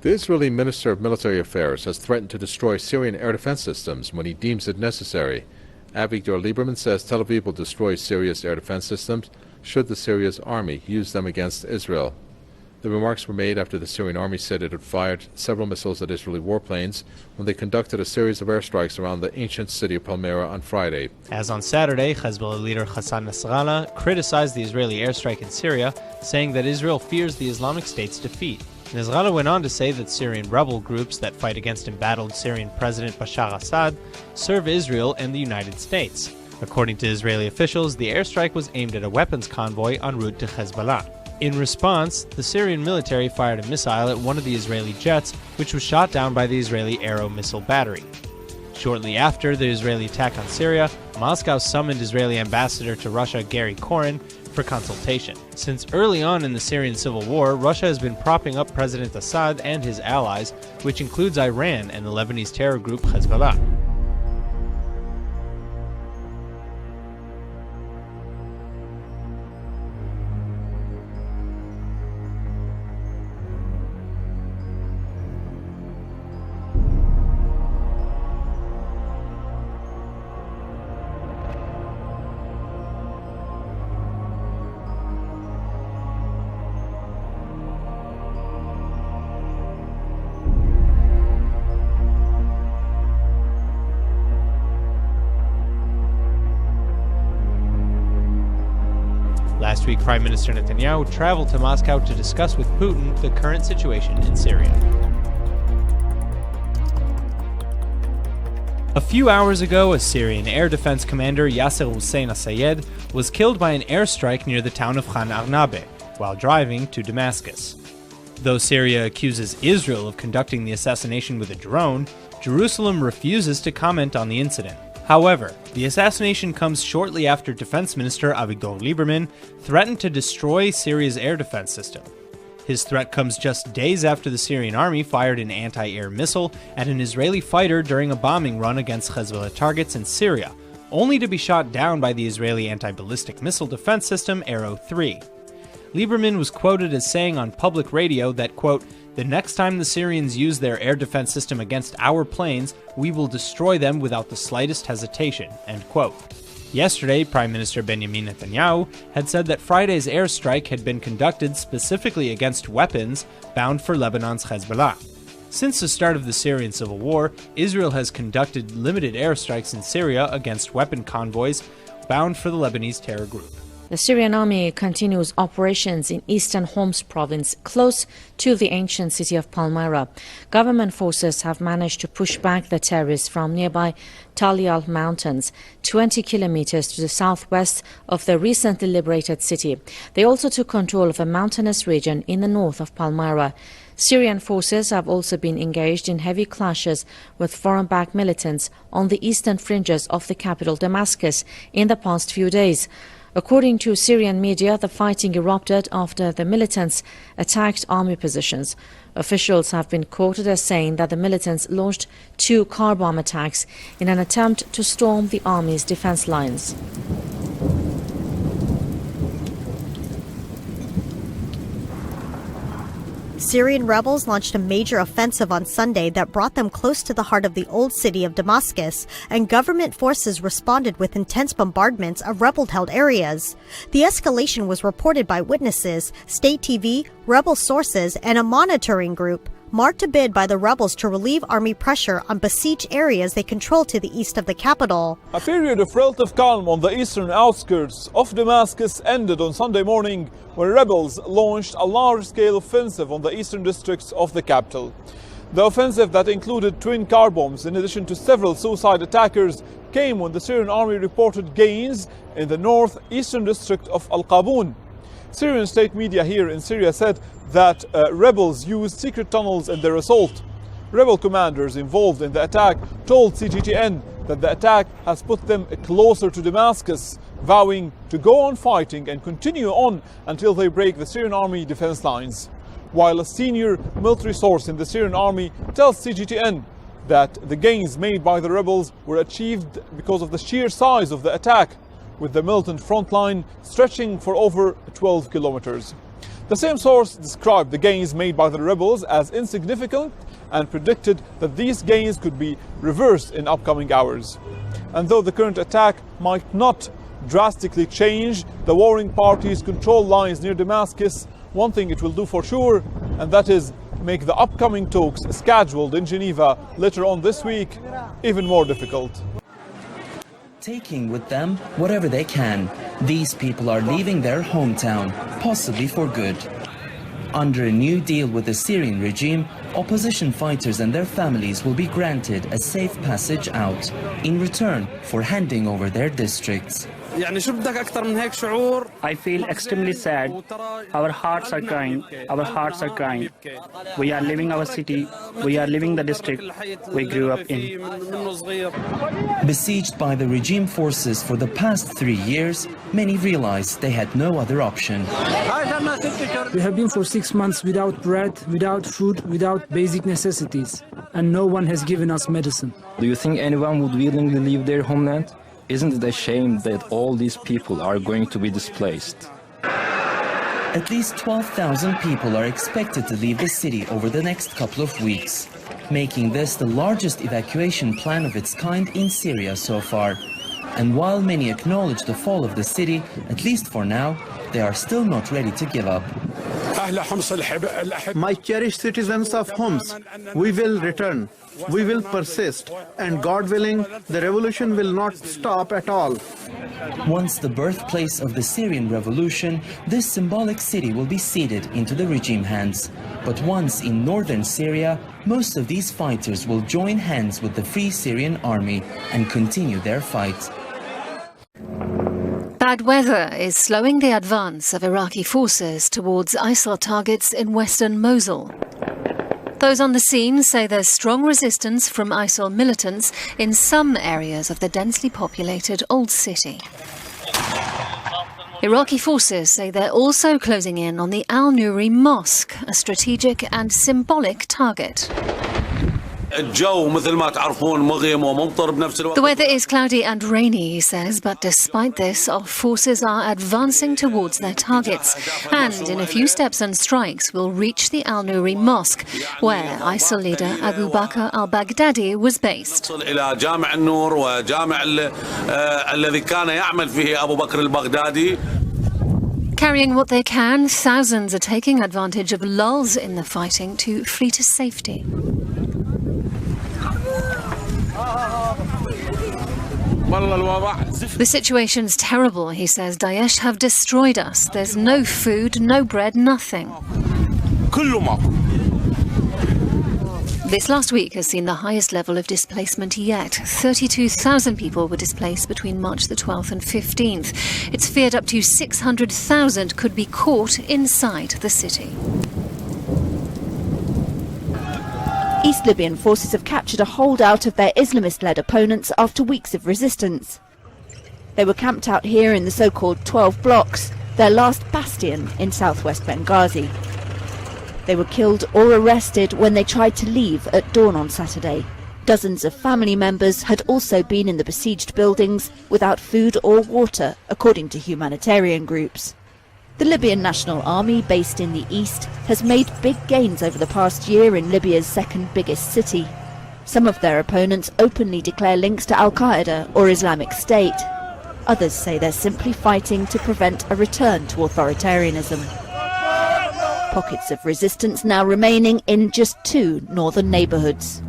The Israeli Minister of Military Affairs has threatened to destroy Syrian air defense systems when he deems it necessary. Avigdor Lieberman says Tel Aviv will destroy Syria's air defense systems should the Syria's army use them against Israel. The remarks were made after the Syrian army said it had fired several missiles at Israeli warplanes when they conducted a series of airstrikes around the ancient city of Palmyra on Friday. As on Saturday, Hezbollah leader Hassan Nasrallah criticized the Israeli airstrike in Syria, saying that Israel fears the Islamic State's defeat. Nasrallah went on to say that Syrian rebel groups that fight against embattled Syrian President Bashar Assad serve Israel and the United States. According to Israeli officials, the airstrike was aimed at a weapons convoy en route to Hezbollah. In response, the Syrian military fired a missile at one of the Israeli jets, which was shot down by the Israeli Arrow missile battery. Shortly after the Israeli attack on Syria, Moscow summoned Israeli ambassador to Russia Gary Koren for consultation. Since early on in the Syrian civil war, Russia has been propping up President Assad and his allies, which includes Iran and the Lebanese terror group Hezbollah. Last week, Prime Minister Netanyahu traveled to Moscow to discuss with Putin the current situation in Syria. A few hours ago, a Syrian air defense commander, Yasser Hussein Assayed, was killed by an airstrike near the town of Khan Arnabe while driving to Damascus. Though Syria accuses Israel of conducting the assassination with a drone, Jerusalem refuses to comment on the incident. However, the assassination comes shortly after Defense Minister Avigdor Lieberman threatened to destroy Syria's air defense system. His threat comes just days after the Syrian army fired an anti-air missile at an Israeli fighter during a bombing run against Hezbollah targets in Syria, only to be shot down by the Israeli anti-ballistic missile defense system Arrow 3. Lieberman was quoted as saying on public radio that, quote, "The next time the Syrians use their air defense system against our planes, we will destroy them without the slightest hesitation," end quote. Yesterday, Prime Minister Benjamin Netanyahu had said that Friday's airstrike had been conducted specifically against weapons bound for Lebanon's Hezbollah. Since the start of the Syrian civil war, Israel has conducted limited airstrikes in Syria against weapon convoys bound for the Lebanese terror group. The Syrian army continues operations in eastern Homs province, close to the ancient city of Palmyra. Government forces have managed to push back the terrorists from nearby Talyal Mountains, 20 kilometers to the southwest of the recently liberated city. They also took control of a mountainous region in the north of Palmyra. Syrian forces have also been engaged in heavy clashes with foreign-backed militants on the eastern fringes of the capital Damascus in the past few days. According to Syrian media, the fighting erupted after the militants attacked army positions. Officials have been quoted as saying that the militants launched 2 car bomb attacks in an attempt to storm the army's defense lines. Syrian rebels launched a major offensive on Sunday that brought them close to the heart of the old city of Damascus, and government forces responded with intense bombardments of rebel-held areas. The escalation was reported by witnesses, state TV, rebel sources, and a monitoring group, marked a bid by the rebels to relieve army pressure on besieged areas they control to the east of the capital. A period of relative calm on the eastern outskirts of Damascus ended on Sunday morning when rebels launched a large-scale offensive on the eastern districts of the capital. The offensive that included twin car bombs in addition to several suicide attackers came when the Syrian army reported gains in the northeastern district of Al-Qaboon. Syrian state media here in Syria said that rebels used secret tunnels in their assault. Rebel commanders involved in the attack told CGTN that the attack has put them closer to Damascus, vowing to go on fighting and continue on until they break the Syrian army defense lines. While a senior military source in the Syrian army tells CGTN that the gains made by the rebels were achieved because of the sheer size of the attack, with the militant front line stretching for over 12 kilometers. The same source described the gains made by the rebels as insignificant and predicted that these gains could be reversed in upcoming hours. And though the current attack might not drastically change the warring parties' control lines near Damascus, one thing it will do for sure, and that is make the upcoming talks scheduled in Geneva later on this week even more difficult. Taking with them whatever they can, these people are leaving their hometown, possibly for good. Under a new deal with the Syrian regime, opposition fighters and their families will be granted a safe passage out in return for handing over their districts. I feel extremely sad. Our hearts are crying. Our hearts are crying. We are leaving our city. We are leaving the district we grew up in. Besieged by the regime forces for the past 3 years, many realized they had no other option. We have been for 6 months without bread, without food, without basic necessities, and no one has given us medicine. Do you think anyone would willingly leave their homeland? Isn't it a shame that all these people are going to be displaced? At least 12,000 people are expected to leave the city over the next couple of weeks, making this the largest evacuation plan of its kind in Syria so far. And while many acknowledge the fall of the city, at least for now, they are still not ready to give up. My cherished citizens of Homs, we will return. We will persist, and God willing, the revolution will not stop at all. Once the birthplace of the Syrian revolution, this symbolic city will be ceded into the regime hands. But once in northern Syria, most of these fighters will join hands with the Free Syrian Army and continue their fight. Bad weather is slowing the advance of Iraqi forces towards ISIL targets in western Mosul. Those on the scene say there's strong resistance from ISIL militants in some areas of the densely populated Old City. Iraqi forces say they're also closing in on the Al-Nuri Mosque, a strategic and symbolic target. The weather is cloudy and rainy, he says, but despite this, our forces are advancing towards their targets and in a few steps and strikes will reach the Al-Nuri Mosque, where ISIL leader Abu Bakr al-Baghdadi was based. Carrying what they can, thousands are taking advantage of lulls in the fighting to flee to safety. The situation's terrible, he says. Daesh have destroyed us. There's no food, no bread, nothing. This last week has seen the highest level of displacement yet. 32,000 people were displaced between March the 12th and 15th. It's feared up to 600,000 could be caught inside the city. East Libyan forces have captured a holdout of their Islamist-led opponents after weeks of resistance. They were camped out here in the so-called 12 blocks, their last bastion in southwest Benghazi. They were killed or arrested when they tried to leave at dawn on Saturday. Dozens of family members had also been in the besieged buildings without food or water, according to humanitarian groups. The Libyan National Army, based in the east, has made big gains over the past year in Libya's second biggest city. Some of their opponents openly declare links to Al-Qaeda or Islamic State. Others say they're simply fighting to prevent a return to authoritarianism. Pockets of resistance now remaining in just 2 northern neighbourhoods.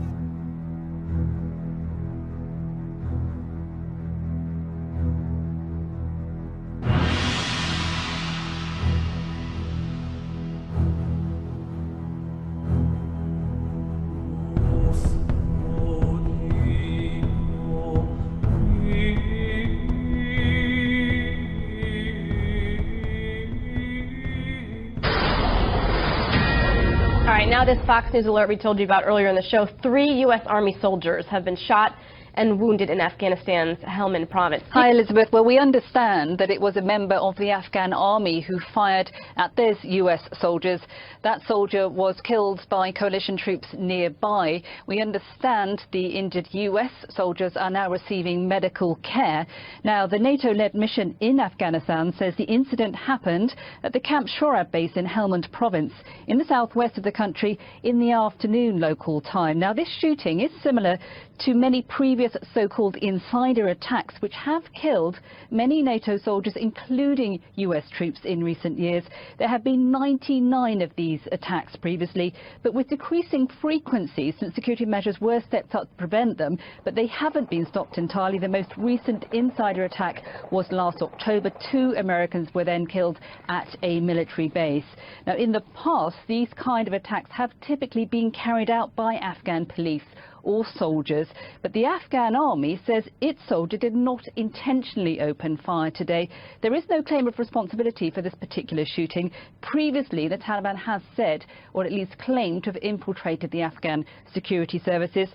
Now this Fox News alert we told you about earlier in the show, 3 U.S. Army soldiers have been shot and wounded in Afghanistan's Helmand province. Hi, Elizabeth. Well, we understand that it was a member of the Afghan army who fired at those U.S. soldiers. That soldier was killed by coalition troops nearby. We understand the injured U.S. soldiers are now receiving medical care. Now, the NATO-led mission in Afghanistan says the incident happened at the Camp Shorab base in Helmand province in the southwest of the country in the afternoon local time. Now, this shooting is similar to many previous so-called insider attacks which have killed many NATO soldiers, including US troops in recent years. There have been 99 of these attacks previously, but with decreasing frequency since security measures were stepped up to prevent them, but they haven't been stopped entirely. The most recent insider attack was last October. 2 Americans were then killed at a military base. Now, in the past, these kind of attacks have typically been carried out by Afghan police or soldiers, but the Afghan army says its soldier did not intentionally open fire today. There is no claim of responsibility for this particular shooting. Previously, the Taliban has said, or at least claimed, to have infiltrated the Afghan security services.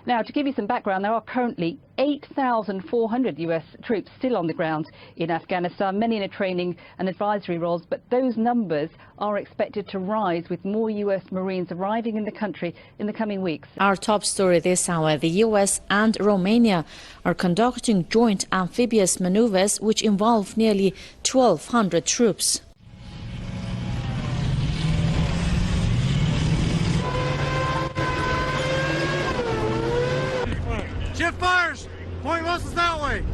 Now, to give you some background, there are currently 8,400 US troops still on the ground in Afghanistan, many in a training and advisory roles, but those numbers are expected to rise with more US Marines arriving in the country in the coming weeks. Our top story this hour: the US and Romania are conducting joint amphibious maneuvers which involve nearly 1,200 troops. Shift fires! Point muscles that way!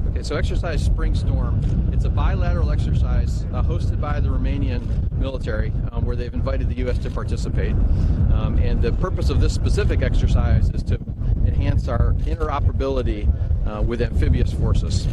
Okay, so exercise Spring Storm. It's a bilateral exercise hosted by the Romanian military where they've invited the U.S. to participate. And the purpose of this specific exercise is to enhance our interoperability with amphibious forces.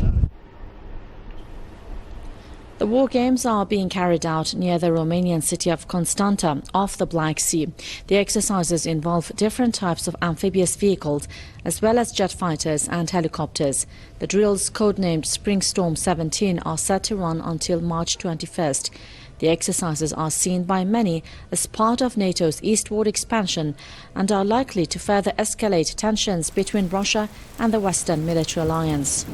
The war games are being carried out near the Romanian city of Constanta, off the Black Sea. The exercises involve different types of amphibious vehicles, as well as jet fighters and helicopters. The drills, codenamed Spring Storm 17, are set to run until March 21st. The exercises are seen by many as part of NATO's eastward expansion and are likely to further escalate tensions between Russia and the Western military alliance.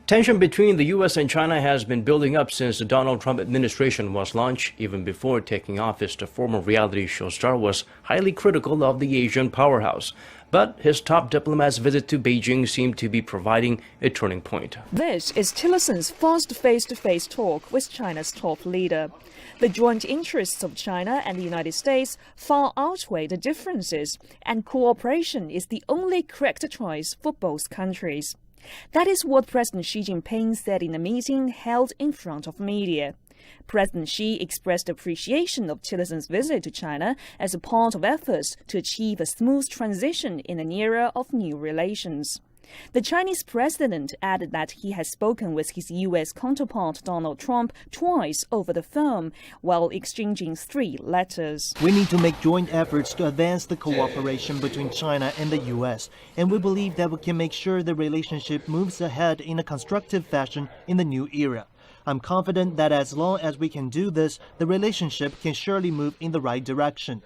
Tension between the U.S. and China has been building up since the Donald Trump administration was launched. Even before taking office, the former reality show star was highly critical of the Asian powerhouse. But his top diplomat's visit to Beijing seemed to be providing a turning point. This is Tillerson's first face-to-face talk with China's top leader. The joint interests of China and the United States far outweigh the differences, and cooperation is the only correct choice for both countries. That is what President Xi Jinping said in a meeting held in front of media. President Xi expressed appreciation of Tillerson's visit to China as a part of efforts to achieve a smooth transition in an era of new relations. The Chinese president added that he has spoken with his U.S. counterpart Donald Trump twice over the phone while exchanging 3 letters. We need to make joint efforts to advance the cooperation between China and the U.S., and we believe that we can make sure the relationship moves ahead in a constructive fashion in the new era. I'm confident that as long as we can do this, the relationship can surely move in the right direction.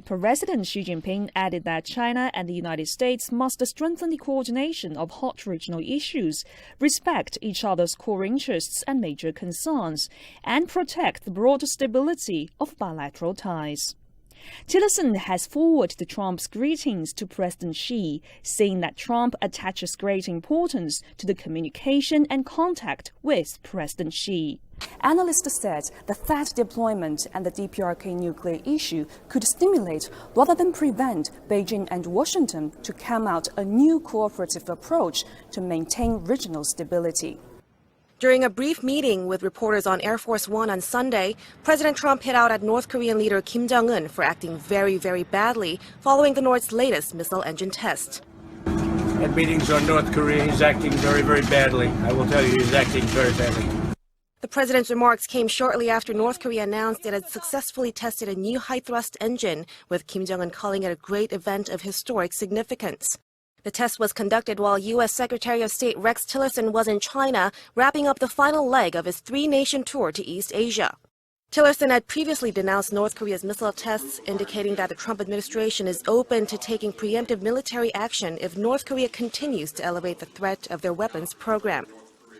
President Xi Jinping added that China and the United States must strengthen the coordination of hot regional issues, respect each other's core interests and major concerns, and protect the broader stability of bilateral ties. Tillerson has forwarded Trump's greetings to President Xi, saying that Trump attaches great importance to the communication and contact with President Xi. Analysts said the THAAD deployment and the DPRK nuclear issue could stimulate rather than prevent Beijing and Washington to come out a new cooperative approach to maintain regional stability. During a brief meeting with reporters on Air Force One on Sunday, President Trump hit out at North Korean leader Kim Jong-un for acting very, very badly following the North's latest missile engine test. At meetings on North Korea, he's acting very, very badly. I will tell you, he's acting very badly. The president's remarks came shortly after North Korea announced it had successfully tested a new high-thrust engine, with Kim Jong-un calling it a great event of historic significance. The test was conducted while U.S. Secretary of State Rex Tillerson was in China, wrapping up the final leg of his three-nation tour to East Asia. Tillerson had previously denounced North Korea's missile tests, indicating that the Trump administration is open to taking preemptive military action if North Korea continues to elevate the threat of their weapons program.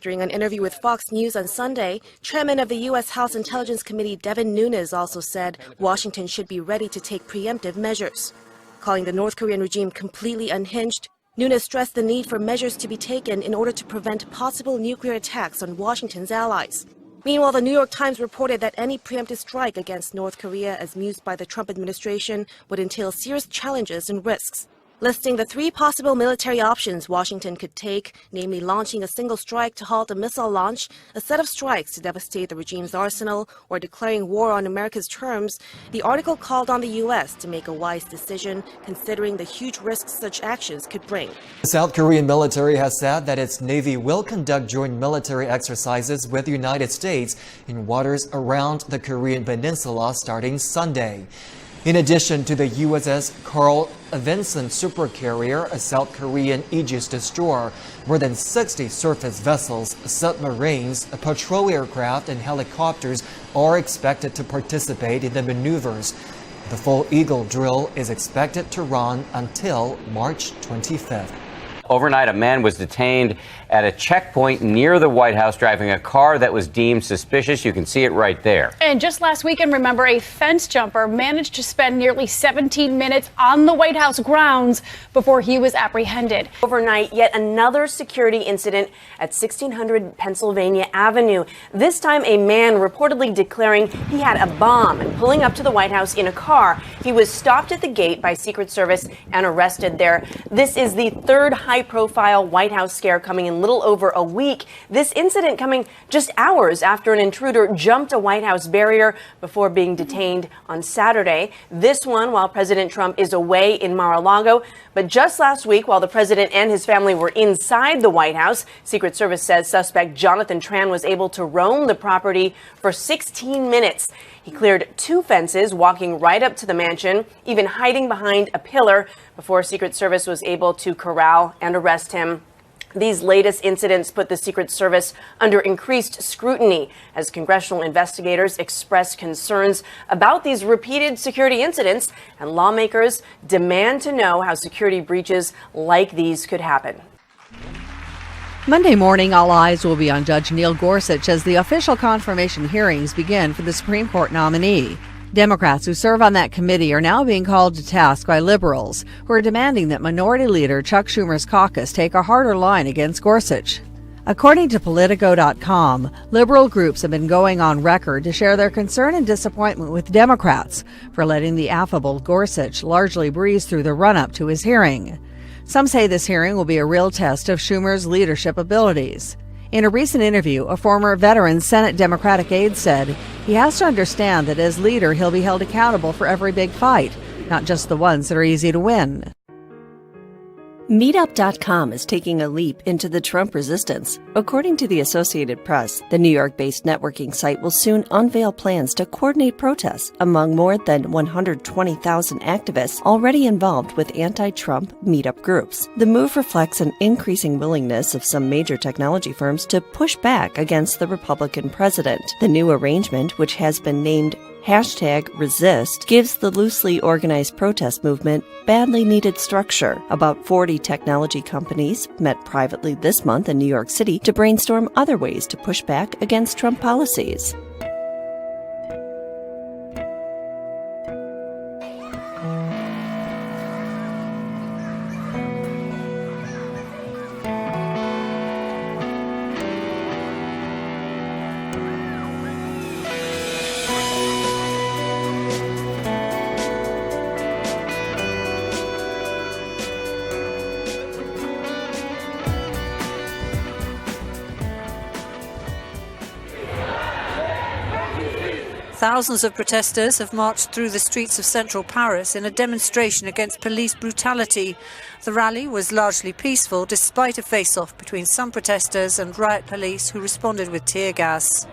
During an interview with Fox News on Sunday, Chairman of the U.S. House Intelligence Committee Devin Nunes also said Washington should be ready to take preemptive measures. Calling the North Korean regime completely unhinged, Nunes stressed the need for measures to be taken in order to prevent possible nuclear attacks on Washington's allies. Meanwhile, the New York Times reported that any preemptive strike against North Korea as mused by the Trump administration would entail serious challenges and risks. Listing the three possible military options Washington could take, namely launching a single strike to halt a missile launch, a set of strikes to devastate the regime's arsenal, or declaring war on America's terms, the article called on the U.S. to make a wise decision, considering the huge risks such actions could bring. The South Korean military has said that its Navy will conduct joint military exercises with the United States in waters around the Korean Peninsula starting Sunday. In addition to the USS Carl Vinson supercarrier, a South Korean Aegis destroyer, more than 60 surface vessels, submarines, patrol aircraft, and helicopters are expected to participate in the maneuvers. The full Eagle drill is expected to run until March 25th. Overnight, a man was detained at a checkpoint near the White House driving a car that was deemed suspicious. You can see it right there. And just last weekend, remember, a fence jumper managed to spend nearly 17 minutes on the White House grounds before he was apprehended. Overnight, yet another security incident at 1600 Pennsylvania Avenue. This time, a man reportedly declaring he had a bomb and pulling up to the White House in a car. He was stopped at the gate by Secret Service and arrested there. This is the third high-profile White House scare coming in little over a week. This incident coming just hours after an intruder jumped a White House barrier before being detained on Saturday. This one while President Trump is away in Mar-a-Lago. But just last week, while the president and his family were inside the White House, Secret Service says suspect Jonathan Tran was able to roam the property for 16 minutes. He cleared 2 fences, walking right up to the mansion, even hiding behind a pillar before Secret Service was able to corral and arrest him. These latest incidents put the Secret Service under increased scrutiny as congressional investigators express concerns about these repeated security incidents, and lawmakers demand to know how security breaches like these could happen. Monday morning, all eyes will be on Judge Neil Gorsuch as the official confirmation hearings begin for the Supreme Court nominee. Democrats who serve on that committee are now being called to task by liberals, who are demanding that Minority Leader Chuck Schumer's caucus take a harder line against Gorsuch. According to Politico.com, liberal groups have been going on record to share their concern and disappointment with Democrats for letting the affable Gorsuch largely breeze through the run-up to his hearing. Some say this hearing will be a real test of Schumer's leadership abilities. In a recent interview, a former veteran Senate Democratic aide said he has to understand that as leader he'll be held accountable for every big fight, not just the ones that are easy to win. Meetup.com is taking a leap into the Trump resistance. According to the Associated Press, the New York-based networking site will soon unveil plans to coordinate protests among more than 120,000 activists already involved with anti-Trump meetup groups. The move reflects an increasing willingness of some major technology firms to push back against the Republican president. The new arrangement, which has been named #Resist, gives the loosely organized protest movement badly needed structure. About 40 technology companies met privately this month in New York City to brainstorm other ways to push back against Trump policies. Thousands of protesters have marched through the streets of central Paris in a demonstration against police brutality. The rally was largely peaceful despite a face-off between some protesters and riot police who responded with tear gas.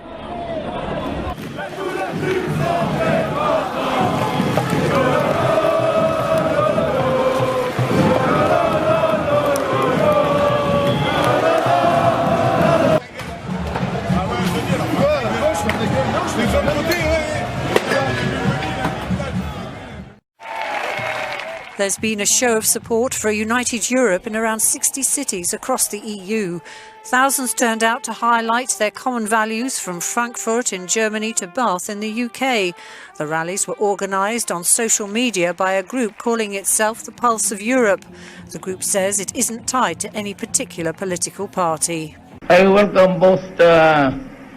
There's been a show of support for a united Europe in around 60 cities across the EU. Thousands turned out to highlight their common values from Frankfurt in Germany to Bath in the UK. The rallies were organised on social media by a group calling itself the Pulse of Europe. The group says it isn't tied to any particular political party. I welcome both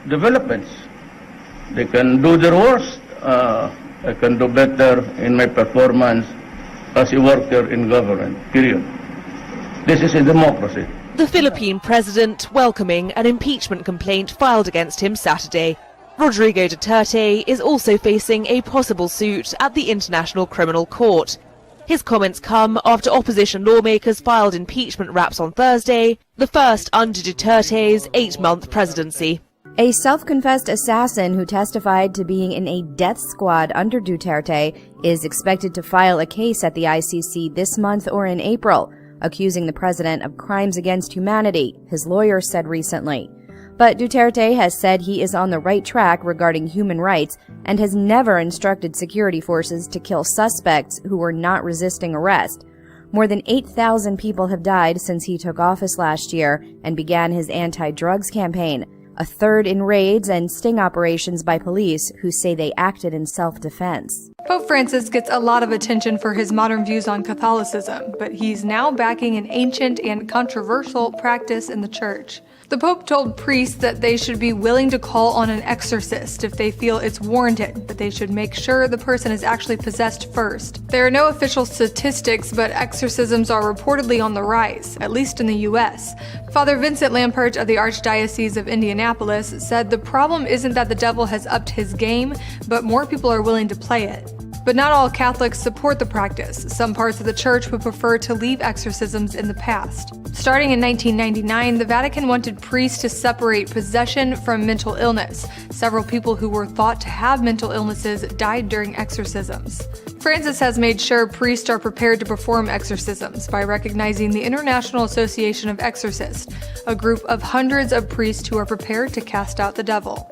developments. They can do their worst. I can do better in my performance as a worker in government, period. This is a democracy. The Philippine president welcoming an impeachment complaint filed against him Saturday. Rodrigo Duterte is also facing a possible suit at the International Criminal Court. His comments come after opposition lawmakers filed impeachment raps on Thursday, the first under Duterte's 8-month presidency. A self-confessed assassin who testified to being in a death squad under Duterte is expected to file a case at the ICC this month or in April, accusing the president of crimes against humanity, his lawyer said recently. But Duterte has said he is on the right track regarding human rights and has never instructed security forces to kill suspects who were not resisting arrest. More than 8,000 people have died since he took office last year and began his anti-drugs campaign, a third in raids and sting operations by police who say they acted in self-defense. Pope Francis gets a lot of attention for his modern views on Catholicism, but he's now backing an ancient and controversial practice in the church. The Pope told priests that they should be willing to call on an exorcist if they feel it's warranted, but they should make sure the person is actually possessed first. There are no official statistics, but exorcisms are reportedly on the rise, at least in the U.S. Father Vincent Lamperch of the Archdiocese of Indianapolis said the problem isn't that the devil has upped his game, but more people are willing to play it. But not all Catholics support the practice. Some parts of the church would prefer to leave exorcisms in the past. Starting in 1999, the Vatican wanted priests to separate possession from mental illness. Several people who were thought to have mental illnesses died during exorcisms. Francis has made sure priests are prepared to perform exorcisms by recognizing the International Association of Exorcists, a group of hundreds of priests who are prepared to cast out the devil.